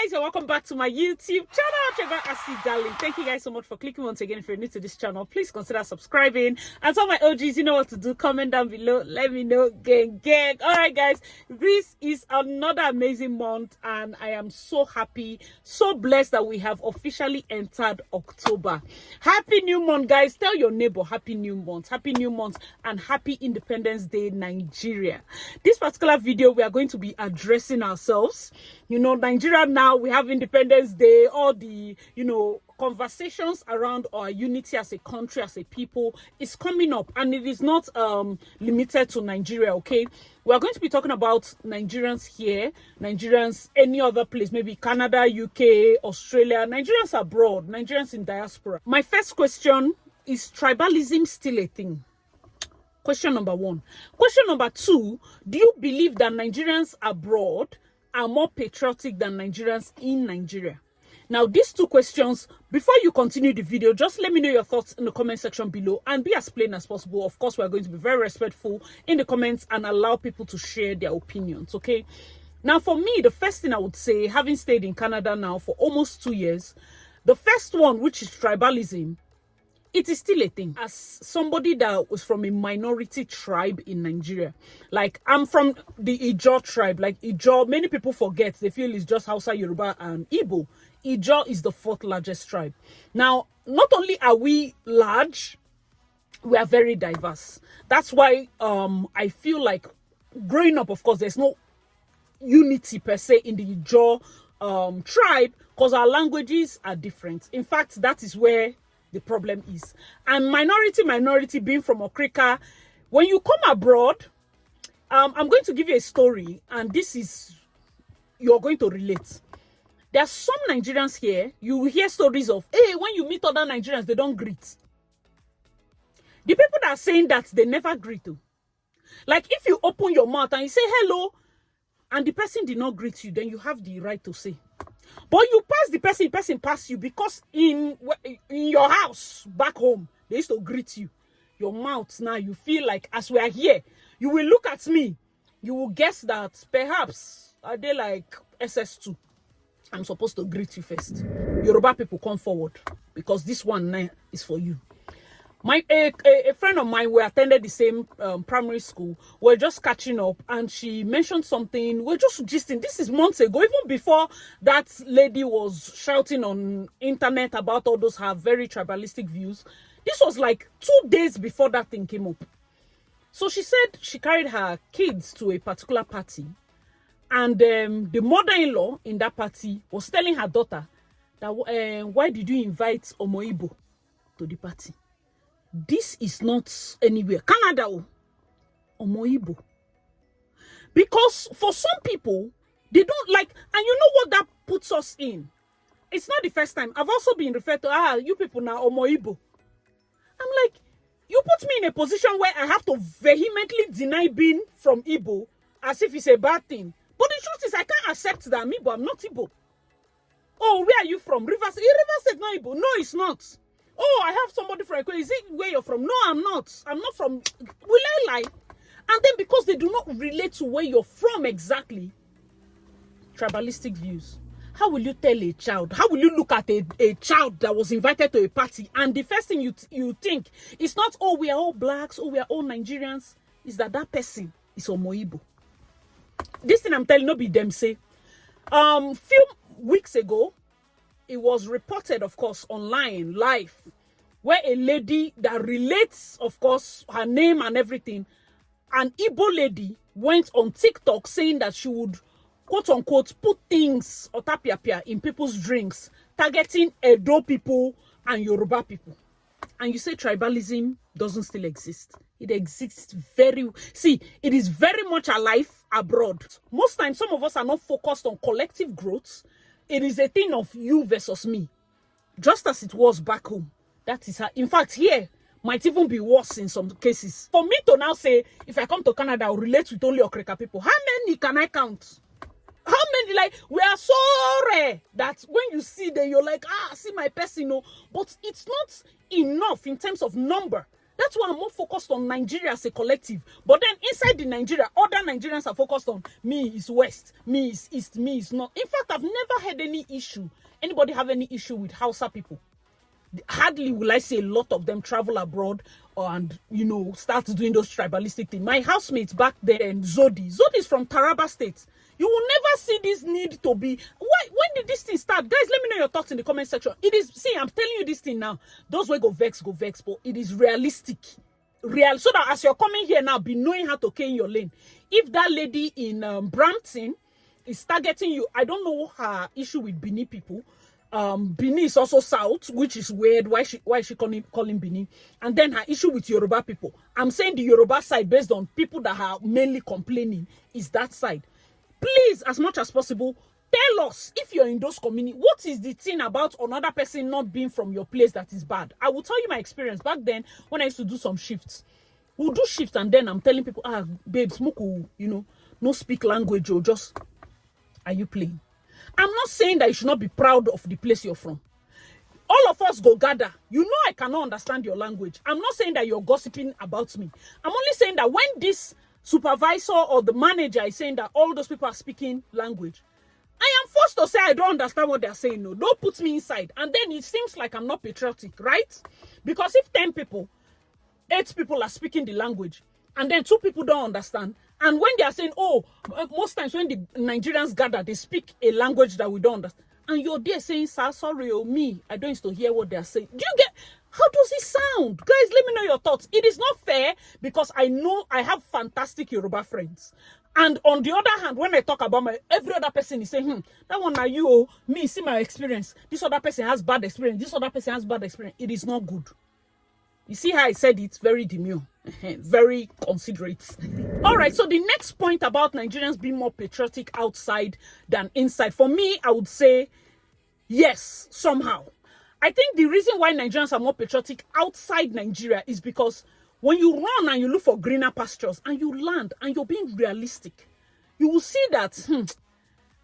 guys, and welcome back to my YouTube channel. Darling. Thank you guys so much for clicking once again. If you're new to this channel, please consider subscribing. And to all my OGs, you know what to do. Comment down below. Let me know. Gang. All right, guys. This is another amazing month, and I am so happy, so blessed that we have officially entered October. Happy new month, guys. Tell your neighbor happy new month, and happy Independence Day, Nigeria. This particular video, we are going to be addressing ourselves. You know, Nigeria now, we have Independence Day, all the, conversations around our unity as a country, as a people is coming up, and it is not limited to Nigeria, okay? We are going to be talking about Nigerians here, Nigerians any other place, maybe Canada, UK, Australia, Nigerians abroad, Nigerians in diaspora. My first question is tribalism still a thing? Question number one. Question number two, do you believe that Nigerians abroad are more patriotic than Nigerians in Nigeria? Now, these two questions, before you continue the video, just let me know your thoughts in the comment section below and be as plain as possible. Of course, we are going to be very respectful in the comments and allow people to share their opinions, okay? Now, for me, the first thing I would say, having stayed in Canada now for almost 2 years, the first one, which is tribalism, it is still a thing. As somebody that was from a minority tribe in Nigeria, like I'm from the Ijaw tribe, like Ijaw, many people forget, they feel it's just Hausa, Yoruba, and Igbo. Ijaw is the 4th largest tribe. Now, not only are we large, we are very diverse. That's why I feel like growing up, of course, there's no unity per se in the Ijaw tribe because our languages are different. In fact, that is where the problem is. And minority being from Okrika, when you come abroad, I'm going to give you a story, and this is, you're going to relate. There are some Nigerians here, you will hear stories of, hey, when you meet other Nigerians, they don't greet. The people that are saying that, they never greet you. Like, if you open your mouth and you say hello, and the person did not greet you, then you have the right to say. But you pass the person pass you, because in your house back home, they used to greet you. Your mouth now, you feel like, as we are here, you will look at me, you will guess that perhaps are they like SS2. I'm supposed to greet you first. Yoruba people, come forward, because this one now is for you. A friend of mine, we attended the same primary school. We're just catching up, and she mentioned something. We're just gisting. This is months ago, even before that lady was shouting on internet about all those her very tribalistic views. This was like 2 days before that thing came up. So she said she carried her kids to a particular party, and the mother-in-law in that party was telling her daughter that why did you invite Omoibo to the party? This is not anywhere. Canada, Omoibo. Because for some people, they don't like, and you know what that puts us in? It's not the first time. I've also been referred to, you people now, Omoibo. I'm like, you put me in a position where I have to vehemently deny being from Igbo as if it's a bad thing. But the truth is, I can't accept that I'm Igbo. I'm not Igbo. Oh, where are you from? Rivers State, not Igbo. No, it's not. Oh, I have somebody from Ekwe. Is it where you're from? No, I'm not. I'm not from. Will I lie? And then because they do not relate to where you're from exactly, tribalistic views. How will you tell a child? How will you look at a child that was invited to a party, and the first thing you think is not, oh, we are all blacks, oh, we are all Nigerians, is that person is Omoibo. This thing I'm telling, no be them say. Few weeks ago, it was reported, of course, online, live, where a lady that relates, of course, her name and everything, an Igbo lady went on TikTok saying that she would, quote unquote, put things or tapiapia in people's drinks, targeting Edo people and Yoruba people. And you say tribalism doesn't still exist. It exists it is very much alive abroad. Most times, some of us are not focused on collective growth. It is a thing of you versus me, just as it was back home. That is how, in fact, here might even be worse in some cases. For me to now say, if I come to Canada, I'll relate with only Okrika people. How many can I count? How many? Like, we are so rare that when you see them, you're like, see my person, no. But it's not enough in terms of number That's why I'm more focused on Nigeria as a collective. But then inside the Nigeria, other Nigerians are focused on me is West, me is East, me is North. In fact, I've never had anybody have any issue with Hausa people. Hardly will I say a lot of them travel abroad and, start doing those tribalistic things. My housemates back then, Zodi is from Taraba State. You will never see this need to be. When did this thing start? Guys, let me know your thoughts in the comment section. I'm telling you this thing now. Those way go vex, but it is realistic. So that as you're coming here now, be knowing how to in your lane. If that lady in Brampton is targeting you, I don't know her issue with Bini people. Bini is also South, which is weird. Why is she calling Bini? And then her issue with Yoruba people. I'm saying the Yoruba side, based on people that are mainly complaining, is that side. Please, as much as possible, tell us if you're in those communities, what is the thing about another person not being from your place that is bad? I will tell you my experience. Back then, when I used to do some shifts, we'll do shifts and then I'm telling people, babes, Muku, no speak language or just, are you playing? I'm not saying that you should not be proud of the place you're from. All of us go gather. I cannot understand your language. I'm not saying that you're gossiping about me. I'm only saying that when this supervisor or the manager is saying that all those people are speaking language, I am forced to say I don't understand what they're saying. No, don't put me inside. And then it seems like I'm not patriotic, right? Because if 10 people, 8 people are speaking the language, and then 2 people don't understand, and when they are saying, most times when the Nigerians gather, they speak a language that we don't understand, and you're there saying, sir, sorry, I don't used to hear what they're saying. Do you get? How does it sound? Guys, let me know your thoughts. It is not fair because I know I have fantastic Yoruba friends. And on the other hand, when I talk about every other person is saying, that one are you, me, see my experience. This other person has bad experience. This other person has bad experience. It is not good. You see how I said it? Very demure. Very considerate. All right, so the next point about Nigerians being more patriotic outside than inside. For me, I would say, yes, somehow. I think the reason why Nigerians are more patriotic outside Nigeria is because when you run and you look for greener pastures and you land and you're being realistic, you will see that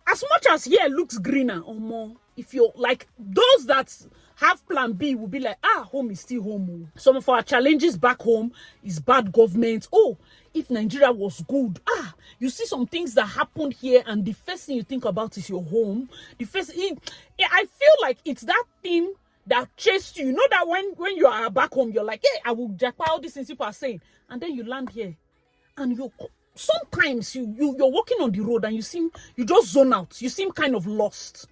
as much as here looks greener or more, if you're like those that have plan B will be like, home is still home. Some of our challenges back home is bad government. If Nigeria was good, you see some things that happened here and the first thing you think about is your home. I feel like it's that thing that chased you. You know that when you are back home, you're like, hey, I will jackpot all these things people are saying. And then you land here. And sometimes you're walking on the road and you just zone out. You seem kind of lost.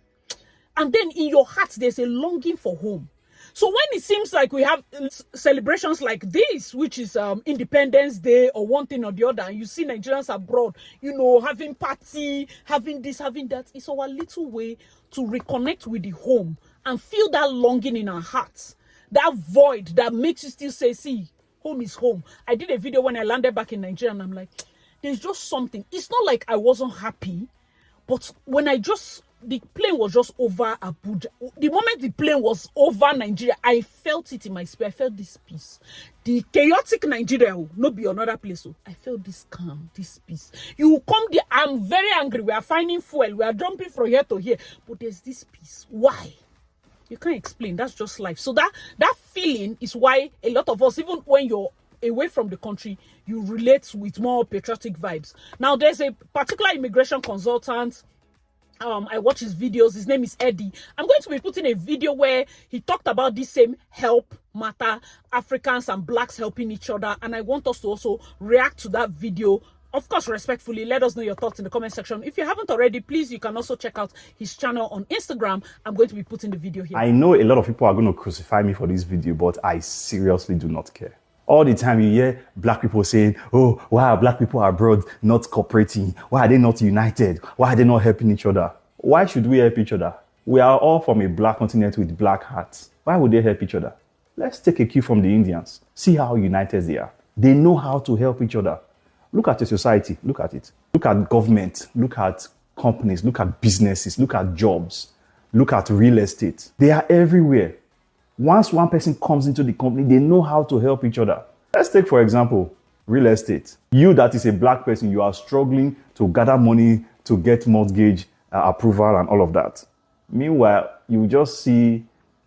And then in your heart, there's a longing for home. So when it seems like we have celebrations like this, which is Independence Day or one thing or the other, and you see Nigerians abroad, having party, having this, having that, it's our little way to reconnect with the home and feel that longing in our hearts, that void that makes you still say, see, home is home. I did a video when I landed back in Nigeria and I'm like, there's just something. It's not like I wasn't happy, but when the plane was just over Abuja. The moment the plane was over Nigeria, I felt it in my spirit. I felt this peace. The chaotic Nigeria, not be another place. I felt this calm, this peace. You come there, I'm very angry. We are finding fuel. We are jumping from here to here. But there's this peace. Why? You can't explain. That's just life. So that feeling is why a lot of us, even when you're away from the country, you relate with more patriotic vibes. Now, there's a particular immigration consultant. I watch his videos. His name is Eddie. I'm going to be putting a video where he talked about this same help matter, Africans and blacks helping each other. And I want us to also react to that video. Of course, respectfully, let us know your thoughts in the comment section. If you haven't already, please, you can also check out his channel on Instagram. I'm going to be putting the video here. I know a lot of people are going to crucify me for this video, but I seriously do not care. All the time you hear black people saying, why are black people abroad not cooperating? Why are they not united? Why are they not helping each other? Why should we help each other? We are all from a black continent with black hearts. Why would they help each other? Let's take a cue from the Indians. See how united they are. They know how to help each other. Look at your society. Look at it. Look at government. Look at companies. Look at businesses. Look at jobs. Look at real estate. They are everywhere. Once one person comes into the company, they know how to help each other. Let's take, for example, real estate. You that is a black person, you are struggling to gather money to get mortgage approval and all of that. Meanwhile, you just see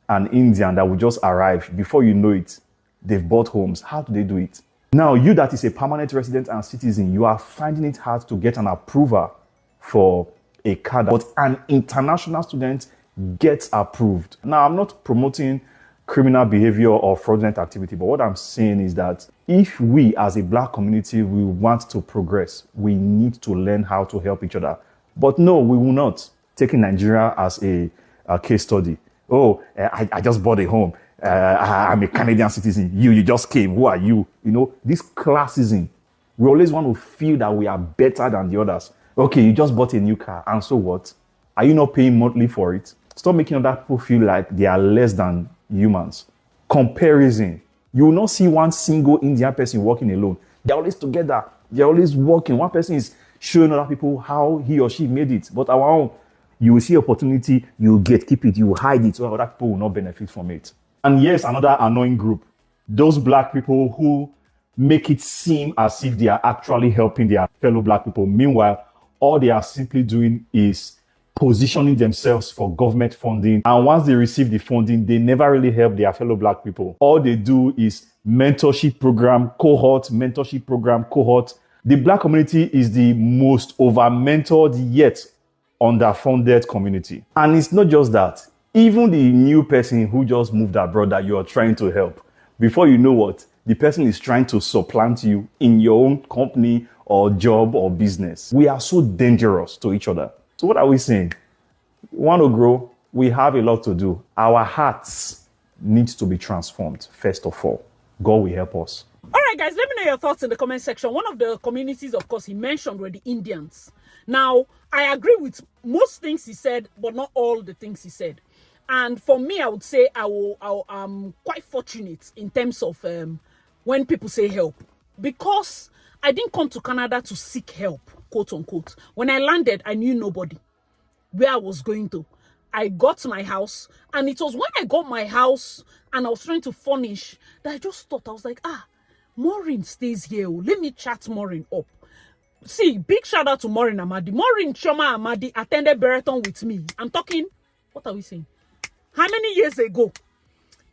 an Indian that will just arrive. Before you know it, they've bought homes. How do they do it? Now, you that is a permanent resident and citizen, you are finding it hard to get an approval for a card, but an international student gets approved. Now, I'm not promoting criminal behavior or fraudulent activity, but what I'm saying is that if we as a black community, we want to progress, we need to learn how to help each other. But no, we will not. Taking Nigeria as a case study. Oh, I just bought a home. I'm a Canadian citizen. You just came. Who are you? You know, this classism. We always want to feel that we are better than the others. Okay, you just bought a new car. And so what? Are you not paying monthly for it? Stop making other people feel like they are less than humans. Comparison. You will not see one single Indian person working alone. They're always together. They're always working. One person is showing other people how he or she made it. But our own, you will see opportunity, you keep it, you hide it so other people will not benefit from it. And yes, another annoying group, those black people who make it seem as if they are actually helping their fellow black people. Meanwhile, all they are simply doing is positioning themselves for government funding. And once they receive the funding, they never really help their fellow black people. All they do is mentorship program, cohort, mentorship program, cohort. The black community is the most over-mentored yet underfunded community. And it's not just that. Even the new person who just moved abroad that you are trying to help, before you know what, the person is trying to supplant you in your own company or job or business. We are so dangerous to each other. So what are we saying? We want to grow. We have a lot to do. Our hearts need to be transformed, first of all. God will help us. All right, guys, let me know your thoughts in the comment section. One of the communities, of course, he mentioned were the Indians. Now, I agree with most things he said, but not all the things he said. And for me, I would say I'm quite fortunate in terms of when people say help. Because I didn't come to Canada to seek help, quote unquote. When I landed, I knew nobody where I was going to. I got my house, and it was when I got my house and I was trying to furnish that I just thought, I was like, Maureen stays here. Let me chat Maureen up. See, big shout out to Maureen Amadi. Maureen Choma Amadi attended Bereton with me. I'm talking, what are we saying? How many years ago?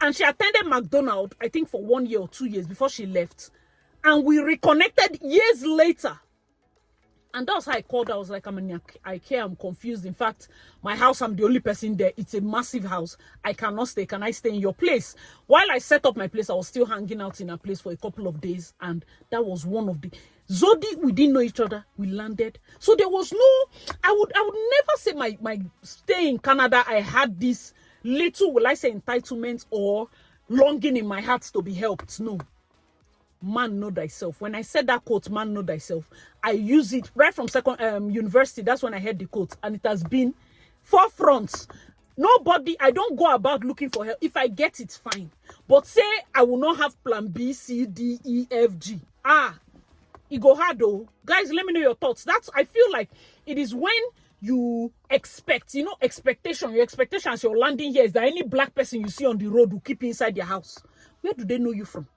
And she attended McDonald's, I think for 1 year or 2 years before she left. And we reconnected years later. And that's how I called her. I was like, I care, I'm confused. In fact, my house, I'm the only person there. It's a massive house. I cannot stay. Can I stay in your place? While I set up my place, I was still hanging out in a place for a couple of days. And that was one of the... Zodi, we didn't know each other. We landed. So there was no... I would never say my stay in Canada, I had this little, will I say, entitlement or longing in my heart to be helped. No. Man, know thyself. When I said that quote, man, know thyself, I use it right from university. That's when I heard the quote, and it has been forefront. Nobody, I don't go about looking for help. If I get it, fine. But say I will not have plan B, C, D, E, F, G. It go hard though. Guys, let me know your thoughts. I feel like it is when you expect, expectation. Your expectation as you're landing here is that any black person you see on the road will keep you inside their house. Where do they know you from?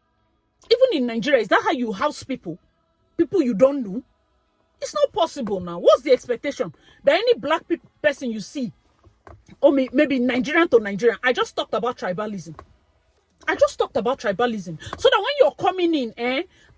Even in Nigeria, is that how you house people? People you don't know? It's not possible now. What's the expectation? That any black person you see, or maybe Nigerian to Nigerian. I just talked about tribalism. So that when you're coming in,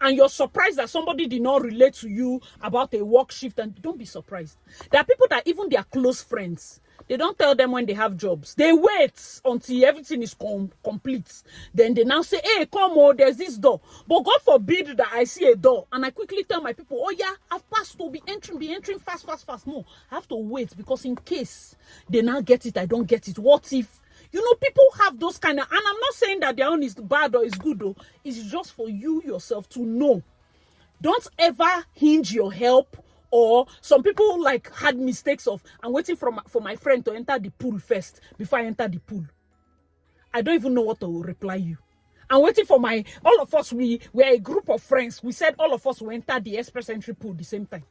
and you're surprised that somebody did not relate to you about a work shift, and don't be surprised. There are people that even their close friends, they don't tell them when they have jobs. They wait until everything is complete. Then they now say, hey, come on, there's this door. But God forbid that I see a door and I quickly tell my people, oh yeah, I've passed to be entering fast. No, I have to wait because in case they now get it, I don't get it. What if? People have those kind of, and I'm not saying that their own is bad or is good though. It's just for you yourself to know. Don't ever hinge your help. Or some people had mistakes of, I'm waiting for my friend to enter the pool first before I enter the pool. I don't even know what to reply you. I'm waiting for all of us, we're a group of friends. We said all of us will enter the express entry pool the same time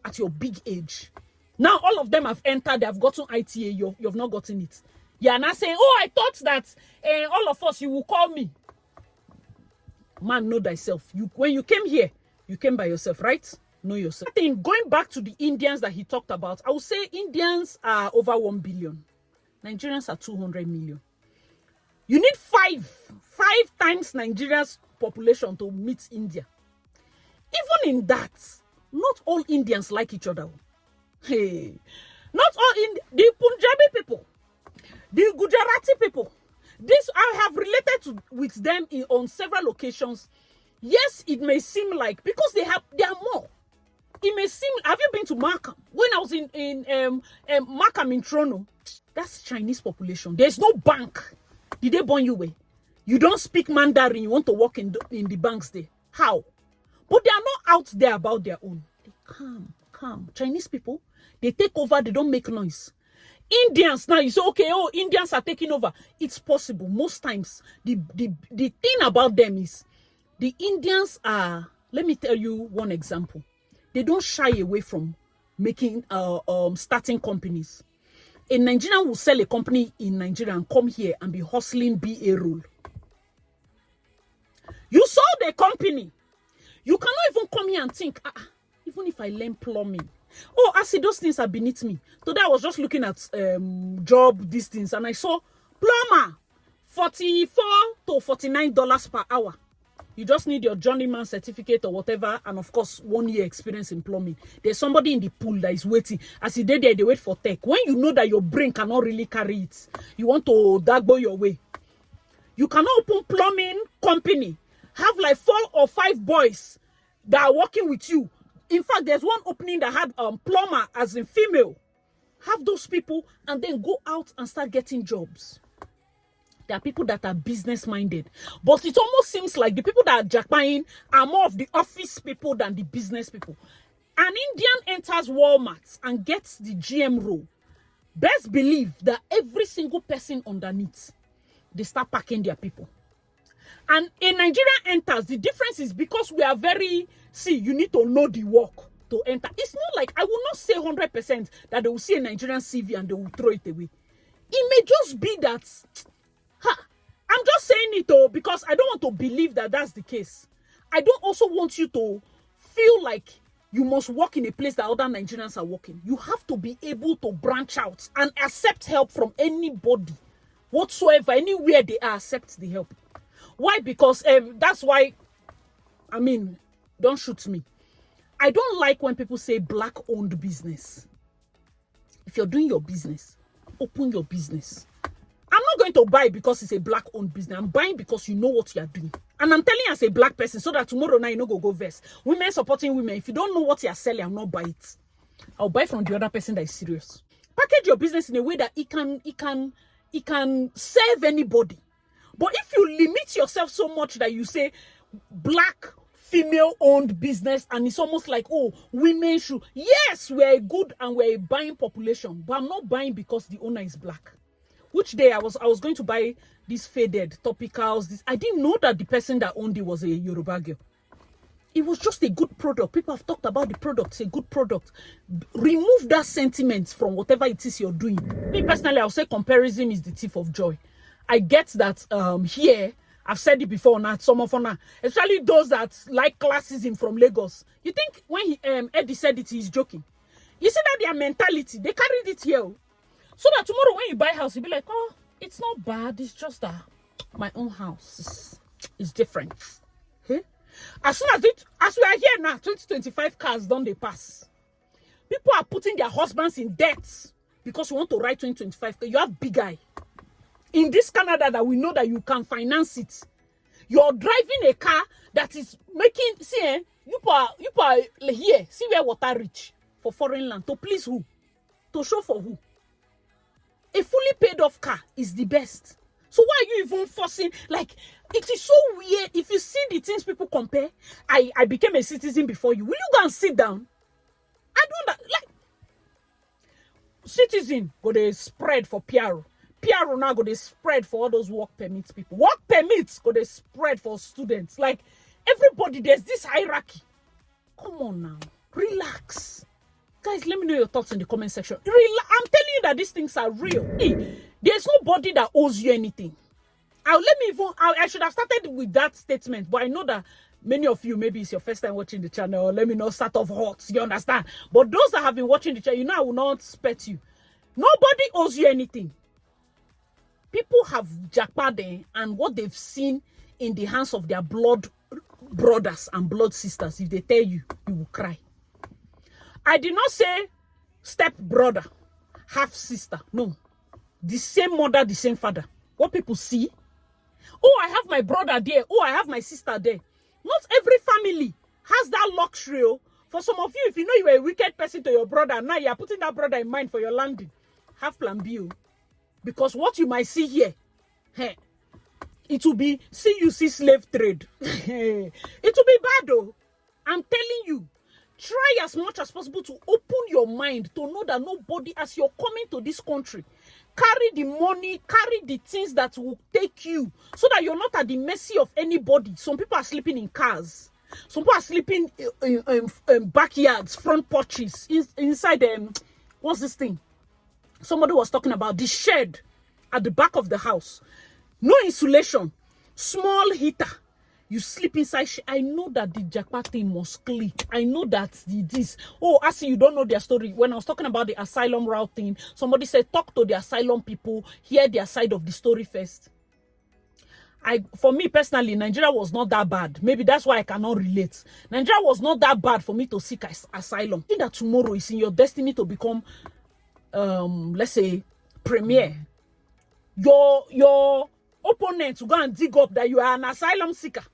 at your big age. Now all of them have entered, they have gotten ITA, you've not gotten it. You are not saying, oh, I thought that all of us, you will call me. Man, know thyself. When you came here, you came by yourself, right? Know yourself. I think going back to the Indians that he talked about, I would say Indians are over 1 billion. Nigerians are 200 million. You need five times Nigeria's population to meet India. Even in that, not all Indians like each other. Hey, not all the Punjabi people, the Gujarati people. This I have related with them on several occasions. Yes, it may seem like because they are more. It may seem. Have you been to Markham? When I was in Markham in Toronto, that's Chinese population. There's no bank. Did they born you way? You don't speak Mandarin. You want to work in the banks there? How? But they are not out there about their own. They calm. Chinese people, they take over. They don't make noise. Indians now, you say, okay, oh, Indians are taking over. It's possible. Most times, the thing about them is the Indians are, let me tell you one example. They don't shy away from making starting companies. A Nigerian will sell a company in Nigeria and come here and be hustling BA role. You sold the company. You cannot even come here and think, even if I learn plumbing. Oh, I see those things are beneath me. Today I was just looking at job distance and I saw plumber, $44 to $49 per hour. You just need your journeyman certificate or whatever, and of course, 1 year experience in plumbing. There's somebody in the pool that is waiting. As you did there, they wait for tech. When you know that your brain cannot really carry it, you want to dagbo your way. You cannot open plumbing company, have like 4 or 5 boys that are working with you. In fact, there's one opening that had plumber as in female. Have those people and then go out and start getting jobs. There are people that are business-minded. But it almost seems like the people that are jackpying are more of the office people than the business people. An Indian enters Walmart and gets the GM role. Best believe that every single person underneath, they start packing their people. And a Nigerian enters, the difference is because we are very, you need to know the work to enter. It's not like, I will not say 100% that they will see a Nigerian CV and they will throw it away. It may just be that, I'm just saying it because I don't want to believe that that's the case. I don't also want you to feel like you must work in a place that other Nigerians are working. You have to be able to branch out and accept help from anybody, whatsoever, anywhere they are, accept the help. Why? Because that's why, don't shoot me. I don't like when people say black-owned business. If you're doing your business, open your business. I'm not going to buy because it's a black-owned business. I'm buying because you know what you are doing. And I'm telling you as a black person so that tomorrow night you know go verse. Women supporting women. If you don't know what you are selling, I'll not buy it. I'll buy from the other person that is serious. Package your business in a way that it can serve anybody. But if you limit yourself so much that you say black female-owned business and it's almost like, oh, women should. Yes, we're a good and we're a buying population, but I'm not buying because the owner is black. Which day I was going to buy these faded topicals. I didn't know that the person that owned it was a Yoruba girl. It was just a good product. People have talked about the product. It's a good product. Remove that sentiment from whatever it is you're doing. Me personally, I'll say comparison is the thief of joy. I get that here, I've said it before now, some of now, especially those that like classism from Lagos. You think when Eddie said it, he's joking. You see that their mentality, they carried it here. So that tomorrow when you buy a house, you'll be like, oh, it's not bad. It's just that my own house is different. Okay? As soon as we are here now, 2025 cars don't they pass. People are putting their husbands in debt because you want to ride 2025. You have big eye. In this Canada that we know that you can finance it. You're driving a car that is making, you are here. See where water reach for foreign land. To please who? To show for who? A fully paid off car is the best. So why are you even forcing? Like, it is so weird. If you see the things people compare, I became a citizen before you. Will you go and sit down? I don't like citizen go they spread for PR. PR now go they spread for all those work permits people. Work permits go they spread for students. Like everybody, there's this hierarchy. Come on now. Relax. Guys, let me know your thoughts in the comment section. I'm telling you that these things are real. There's nobody that owes you anything. I should have started with that statement, but I know that many of you, maybe it's your first time watching the channel. Let me not start off hot. You understand? But those that have been watching the channel, you know I will not spare you. Nobody owes you anything. people have jackpade and what they've seen in the hands of their blood brothers and blood sisters. If they tell you, you will cry. I did not say step brother, half sister. No. The same mother, the same father. What people see. Oh, I have my brother there. Oh, I have my sister there. Not every family has that luxury. For some of you, if you know you're a wicked person to your brother, now you're putting that brother in mind for your landing. Have plan B. Because what you might see here, it will be, see you see slave trade. It will be bad though. I'm telling you. Try as much as possible to open your mind to know that nobody, as you're coming to this country, carry the money, carry the things that will take you so that you're not at the mercy of anybody. Some people are sleeping in cars. Some people are sleeping in backyards, front porches, inside what's this thing? Somebody was talking about the shed at the back of the house. No insulation, small heater. You sleep inside. I know that the jackpot thing must click. I know that this. Oh, actually, you don't know their story. When I was talking about the asylum route thing, somebody said, talk to the asylum people, hear their side of the story first. For me personally, Nigeria was not that bad. Maybe that's why I cannot relate. Nigeria was not that bad for me to seek asylum. I think that tomorrow is in your destiny to become, let's say, premier. Your opponent to go and dig up that you are an asylum seeker.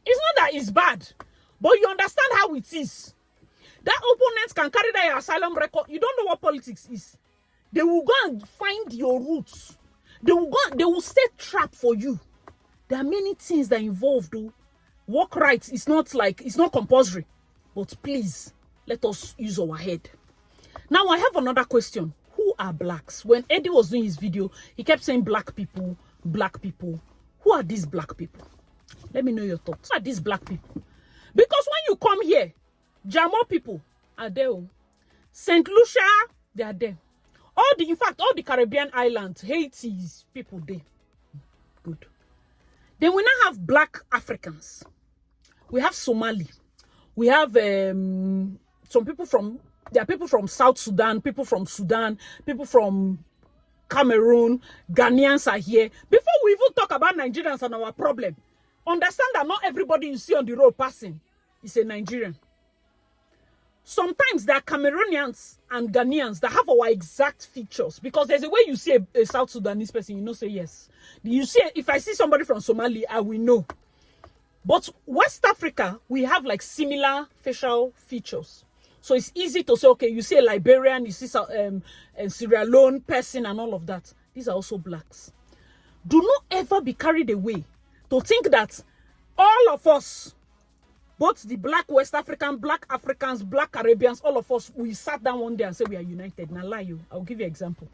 It's not that it's bad, but you understand how it is. That opponent can carry that your asylum record. You don't know what politics is. They will go and find your roots. They will set trap for you. There are many things that involve though. Work rights is not like, it's not compulsory. But please, let us use our head. Now I have another question. Who are blacks? When Eddie was doing his video, he kept saying black people, black people. Who are these black people? Let me know your thoughts. Who are these black people? Because when you come here, Jamo people are there. St. Lucia, they are there. In fact, all the Caribbean islands, Haiti's people there. Good. Then we now have black Africans. We have Somali. We have some people from, there are people from South Sudan, people from Cameroon, Ghanaians are here. Before we even talk about Nigerians and our problem, understand that not everybody you see on the road passing is a Nigerian. Sometimes there are Cameroonians and Ghanaians that have our exact features, because there's a way you see a South Sudanese person, you know, say yes. You see, if I see somebody from Somalia, I will know. But West Africa, we have like similar facial features. So it's easy to say, okay, you see a Liberian, you see a Sierra Leone person and all of that. These are also blacks. Do not ever be carried away to think that all of us, both the black West African, black Africans, black Caribbeans, all of us, we sat down one day and said we are united. Now lie you. I'll give you an example.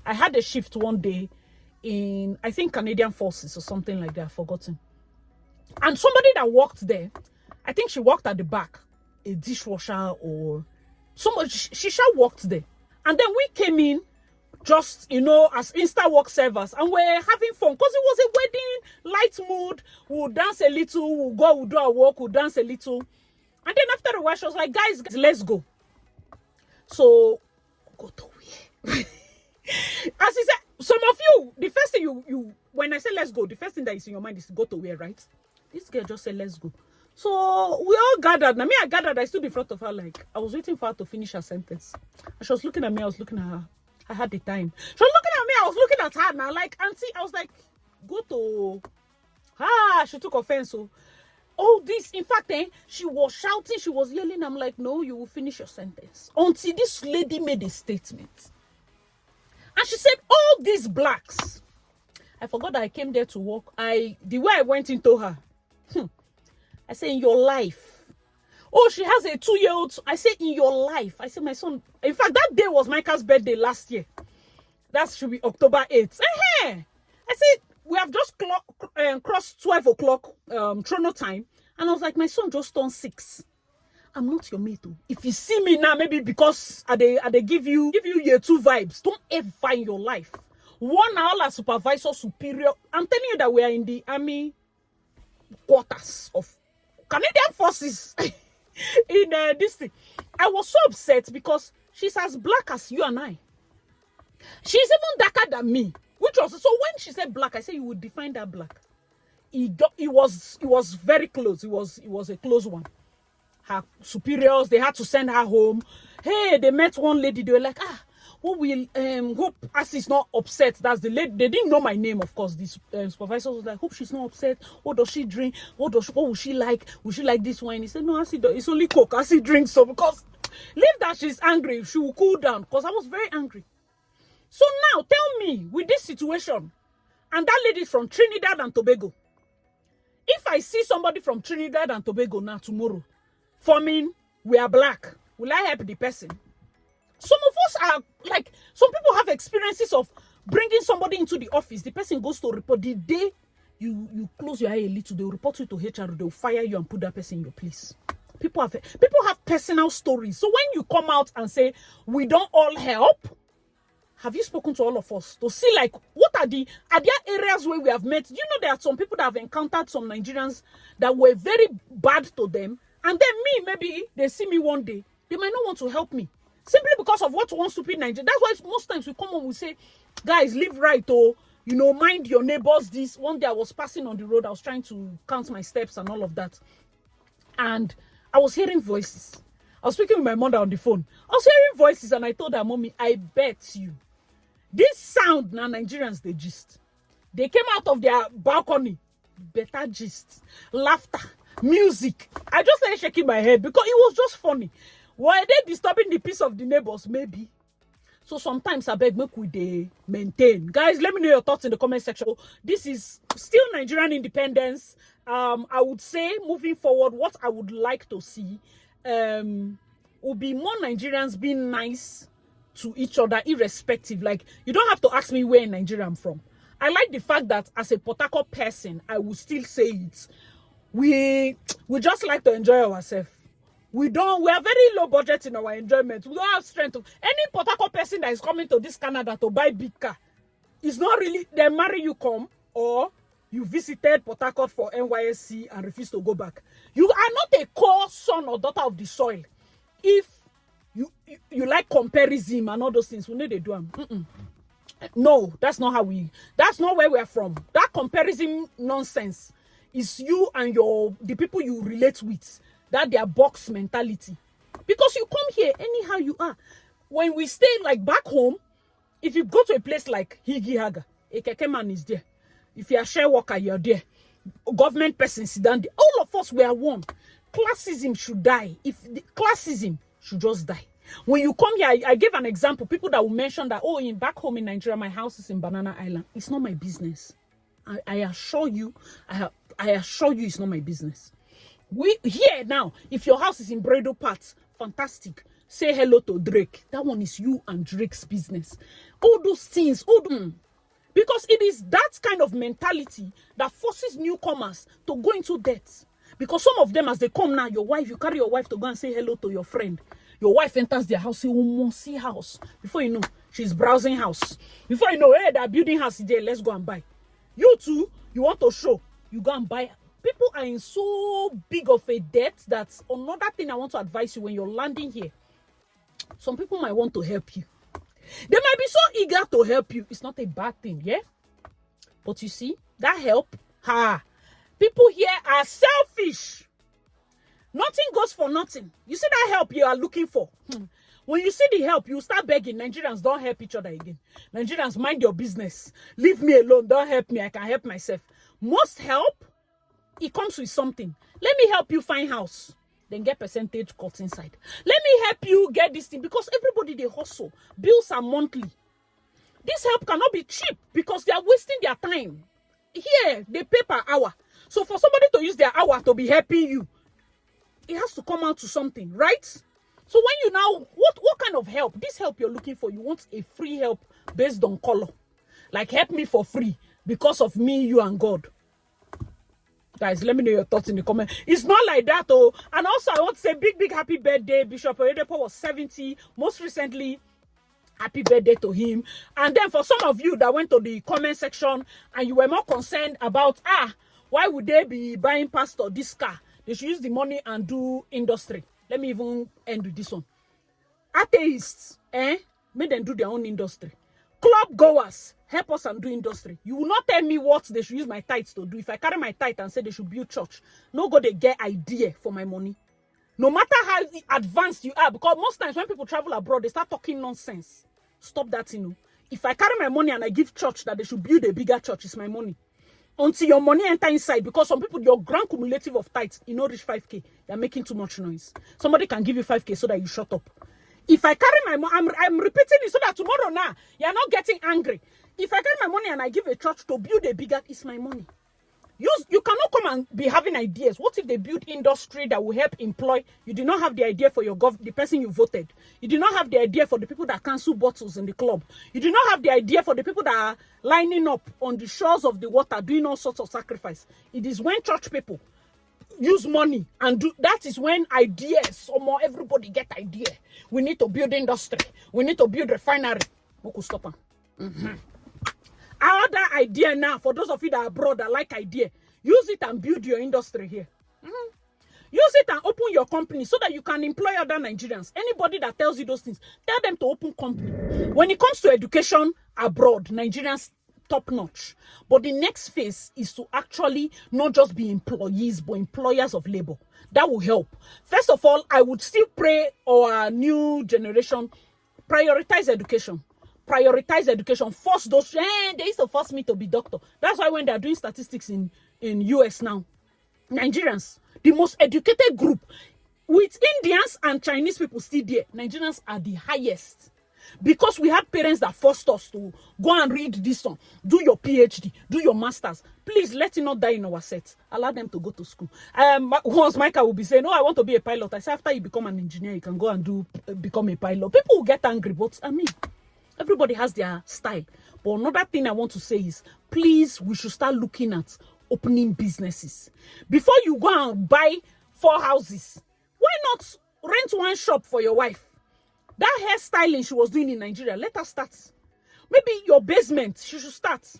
I had a shift one day in, I think, Canadian Forces or something like that, I've forgotten. And somebody that worked there, I think she worked at the back, a dishwasher or somebody, she worked there. And then we came in just, you know, as Insta work servers, and we're having fun because it was a wedding, light mood. We'll dance a little, we'll go, we'll do our work, we'll dance a little. And then after a while, she was like, guys, let's go. So, go to where? As he said, some of you, the first thing you when I say let's go, the first thing that is in your mind is go to where, right? This girl just said, let's go. So we all gathered. Now, I gathered. I stood in front of her like, I was waiting for her to finish her sentence. And she was looking at me. I was looking at her. I had the time. She was looking at me. I was looking at her now. Like, auntie, I was like, go to... she took offense. So, all this, in fact, she was shouting. She was yelling. I'm like, no, you will finish your sentence. Until this lady made a statement. And she said, all these blacks. I forgot that I came there to work. The way I went into her. I said, in your life. Oh, she has a 2-year-old. I said, in your life. I said, my son. In fact, that day was Micah's birthday last year. That should be October 8th. I said, we have just crossed 12 o'clock Toronto time. And I was like, my son just turned 6. I'm not your mate. If you see me now, maybe because they give you year 2 vibes. Don't ever in your life. 1 hour supervisor superior. I'm telling you that we are in the army quarters of Canadian Forces in this thing. I was so upset because she's as black as you and I. She's even darker than me, which conscious. So when she said black, I said you would define that black. It was very close. It was a close one. Her superiors, they had to send her home. Hey, they met one lady. They were like, what will hope as is not upset. That's the lady. They didn't know my name, of course. This supervisor was like, hope she's not upset. What does she drink? What will she like? Will she like this wine? He said, no, Acid, it's only Coke. Acid drinks so because leave that she's angry. She will cool down because I was very angry. So now tell me, with this situation, and that lady from Trinidad and Tobago, if I see somebody from Trinidad and Tobago now tomorrow, forming, we are black, will I help the person? Some of us are like, some people have experiences of bringing somebody into the office. The person goes to report. The day you close your eye a little, they'll report you to HR, they'll fire you and put that person in your place. People have personal stories. So when you come out and say, we don't all help, have you spoken to all of us to see like what are there areas where we have met? You know, there are some people that have encountered some Nigerians that were very bad to them, and then me, maybe they see me one day, they might not want to help me simply because of what one stupid Nigerian. That's why most times we come on, we say, guys, live right, or mind your neighbors. This one day I was passing on the road, I was trying to count my steps and all of that, and I was hearing voices. I was speaking with my mother on the phone. I was hearing voices, and I told her, Mommy, I bet you this sound now Nigerians they gist. They came out of their balcony, better gist, laughter, music. I just started shaking my head because it was just funny. Were they disturbing the peace of the neighbors? Maybe. So sometimes I beg make we they maintain. Guys, let me know your thoughts in the comment section. This is still Nigerian independence. I would say moving forward, what I would like to see would be more Nigerians being nice to each other, irrespective. Like, you don't have to ask me where in Nigeria I'm from. I like the fact that as a Port Harcourt person, I will still say it. We just like to enjoy ourselves. We are very low budget in our enjoyment. We don't have strength. Any Port Harcourt person that is coming to this Canada to buy big car, it's not really, they marry you come, or you visited Port Harcourt for NYSC and refuse to go back. You are not a core son or daughter of the soil. If you like comparison and all those things, we need to do them. No, that's not where we're from. That comparison nonsense is you and the people you relate with, that their box mentality. Because you come here anyhow you are. When we stay like back home, if you go to a place like Higi Haga, a keke man is there. If you're a share worker, you're there. Government person sit down there. All of us were one. Classism should die. Classism should just die. When you come here, I gave an example. People that will mention that, in back home in Nigeria, my house is in Banana Island. It's not my business. I assure you, I assure you it's not my business. We here now, if your house is in Bredo Parts, fantastic. Say hello to Drake. That one is you and Drake's business. All those things, because it is that kind of mentality that forces newcomers to go into debt. Because some of them, as they come now, you carry your wife to go and say hello to your friend. Your wife enters their house, say, see house. Before you know, she's browsing house. Before you know, hey, they're building house there, let's go and buy. You too, you want to show, you go and buy. People are in so big of a debt that another thing I want to advise you when you're landing here, some people might want to help you. They might be so eager to help you. It's not a bad thing, yeah? But you see, that help, people here are selfish. Nothing goes for nothing. You see that help you are looking for. When you see the help, you start begging. Nigerians don't help each other again. Nigerians, mind your business. Leave me alone. Don't help me. I can help myself. Most help, it comes with something. Let me help you find house. Then get percentage cut inside. Let me help you get this thing. Because everybody, they hustle. Bills are monthly. This help cannot be cheap because they are wasting their time. Here, they pay per hour. So for somebody to use their hour to be helping you, it has to come out to something, right? So when you now, what kind of help? This help you're looking for, you want a free help based on color. Like, help me for free because of me, you, and God. Guys, let me know your thoughts in the comment. It's not like that, oh. And also, I want to say big happy birthday. Bishop Oyedepo was 70. Most recently, happy birthday to him. And then for some of you that went to the comment section and you were more concerned about, why would they be buying pastor this car? They should use the money and do industry. Let me even end with this one. Atheists, make them do their own industry. Club goers, help us and do industry. You will not tell me what they should use my tithes to do. If I carry my tithe and say they should build church, no go they get idea for my money. No matter how advanced you are, because most times when people travel abroad, they start talking nonsense. Stop that, you know. If I carry my money and I give church that they should build a bigger church, it's my money. Until your money enter inside, because some people, your grand cumulative of tithes, you know, reach 5K. You're making too much noise. Somebody can give you 5K so that you shut up. If I carry my money, I'm repeating it so that tomorrow now, you're not getting angry. If I carry my money and I give a church to build a bigger, it's my money. You cannot come and be having ideas. What if they build industry that will help employ? You do not have the idea for the person you voted. You do not have the idea for the people that cancel bottles in the club. You do not have the idea for the people that are lining up on the shores of the water, doing all sorts of sacrifice. It is when church people use money and do that is when ideas, or more everybody get idea. We need to build industry. We need to build refinery. We could stop them. Other idea now, for those of you that are abroad that like idea, use it and build your industry here. Use it and open your company so that you can employ other Nigerians. Anybody that tells you those things, tell them to open company. When it comes to education abroad, Nigerians top notch. But the next phase is to actually not just be employees, but employers of labor. That will help. First of all, I would still pray our new generation prioritize education. Prioritize education. Force those. They used to force me to be doctor. That's why when they are doing statistics in US now, Nigerians, the most educated group, with Indians and Chinese people still there, Nigerians are the highest. Because we had parents that forced us to go and read this one, do your PhD, do your masters. Please let it not die in our set. Allow them to go to school. Once Micah will be saying, "Oh, I want to be a pilot," I say, after you become an engineer, you can go and become a pilot. People will get angry, but I mean, everybody has their style. But another thing I want to say is, please, we should start looking at opening businesses. Before you go and buy 4 houses, why not rent one shop for your wife? That hairstyling she was doing in Nigeria, let her start. Maybe your basement, she should start.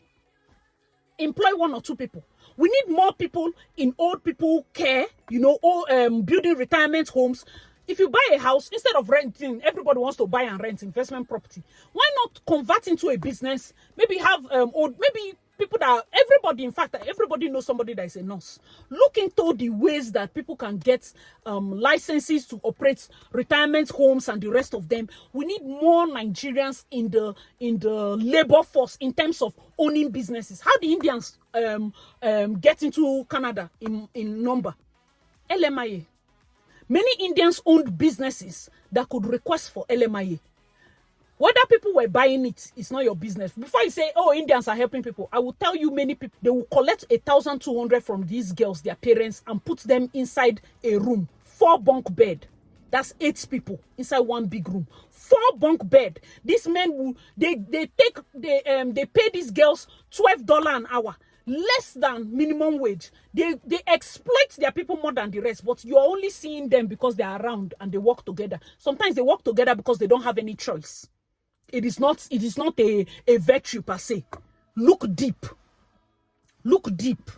Employ 1 or 2 people. We need more people in old people care, you know, or building retirement homes. If you buy a house, instead of renting, everybody wants to buy and rent investment property. Why not convert into a business? Maybe have maybe people that everybody, in fact, everybody knows somebody that is a nurse. Look into the ways that people can get licenses to operate retirement homes and the rest of them. We need more Nigerians in the labor force in terms of owning businesses. How the Indians get into Canada in number? LMIA. Many Indians owned businesses that could request for LMIA. Whether people were buying it, it's not your business. Before you say, "Oh, Indians are helping people," I will tell you many people, they will collect 1,200 from these girls, their parents, and put them inside a room. 4 bunk bed. That's 8 people inside one big room. 4 bunk bed. These men will they pay these girls $12 an hour. Less than minimum wage. They exploit their people more than the rest, but you're only seeing them because they are around and they work together. Sometimes they work together because they don't have any choice. It is not a virtue per se. Look deep. Look deep.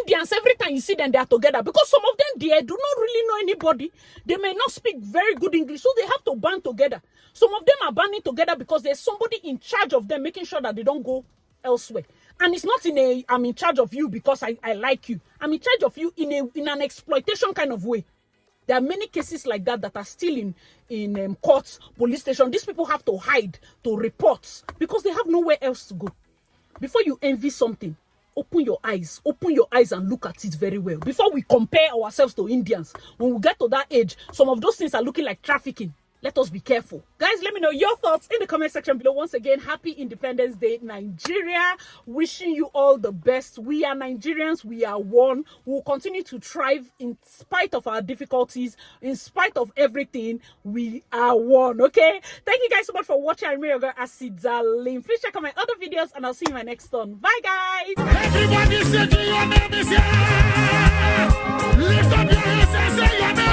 Indians, every time you see them, they are together because some of them they do not really know anybody. They may not speak very good English, so they have to band together. Some of them are banding together because there's somebody in charge of them, making sure that they don't go elsewhere. And it's not I'm in charge of you because I like you. I'm in charge of you in an exploitation kind of way. There are many cases like that are still in courts, police station. These people have to hide to report because they have nowhere else to go. Before you envy something, open your eyes and look at it very well. Before we compare ourselves to Indians, when we get to that age, some of those things are looking like trafficking. Let us be careful. Guys, let me know your thoughts in the comment section below. Once again, happy Independence Day, Nigeria. Wishing you all the best. We are Nigerians. We are one. We will continue to thrive in spite of our difficulties, in spite of everything. We are one, okay? Thank you guys so much for watching. I'm your girl, Asidalin. Please check out my other videos, and I'll see you in my next one. Bye, guys. Everybody say your name is here. Lift up your hands and say your name.